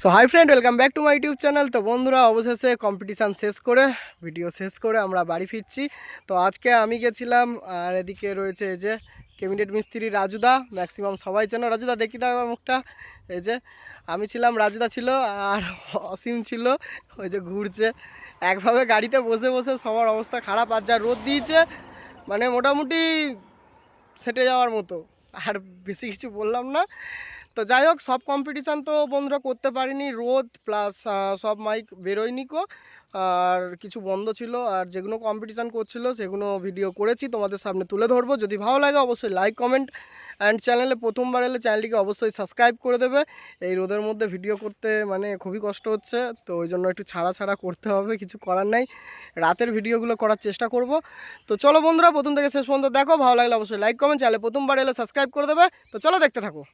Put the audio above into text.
So hi friend, welcome back to my YouTube channel. তো বন্ধুরা, অবশেষে কম্পিটিশান শেষ করে ভিডিও শেষ করে আমরা বাড়ি ফিরছি। তো আজকে আমি গেছিলাম, আর এদিকে রয়েছে এই যে ক্যাবিনেট মিস্ত্রি রাজুদা। ম্যাক্সিমাম সবাই চেনো রাজুদা, দেখি দাও আমার মুখটা। এই যে আমি ছিলাম, রাজুদা ছিল, আর অসীম ছিল ওই যে ঘুরছে। একভাবে গাড়িতে বসে বসে সবার অবস্থা খারাপ, আর যা রোদ দিয়েছে মানে মোটামুটি সেটে যাওয়ার মতো। আর বেশি কিছু বললাম না। তো যাই হোক, সব কম্পিটিশান তো বন্ধুরা করতে পারিনি, রোদ প্লাস সব মাইক বেরোয়নি কো, আর কিছু বন্ধ ছিল। আর যেগুলো কম্পিটিশান করছিল সেগুলো ভিডিও করেছি, তোমাদের সামনে তুলে ধরবো। যদি ভালো লাগে অবশ্যই লাইক কমেন্ট অ্যান্ড চ্যানেলে প্রথমবার এলে চ্যানেলটিকে অবশ্যই সাবস্ক্রাইব করে দেবে। এই রোদের মধ্যে ভিডিও করতে মানে খুবই কষ্ট হচ্ছে, তো ওই জন্য একটু ছাড়া ছাড়া করতে হবে, কিছু করার নাই। রাতের ভিডিওগুলো করার চেষ্টা করব। তো চলো বন্ধুরা, প্রথম থেকে শেষ পর্যন্ত দেখো, ভালো লাগলে অবশ্যই লাইক কমেন্ট, চ্যানেলে প্রথমবার এলে সাবস্ক্রাইব করে দেবে। তো চলো দেখতে থাকো।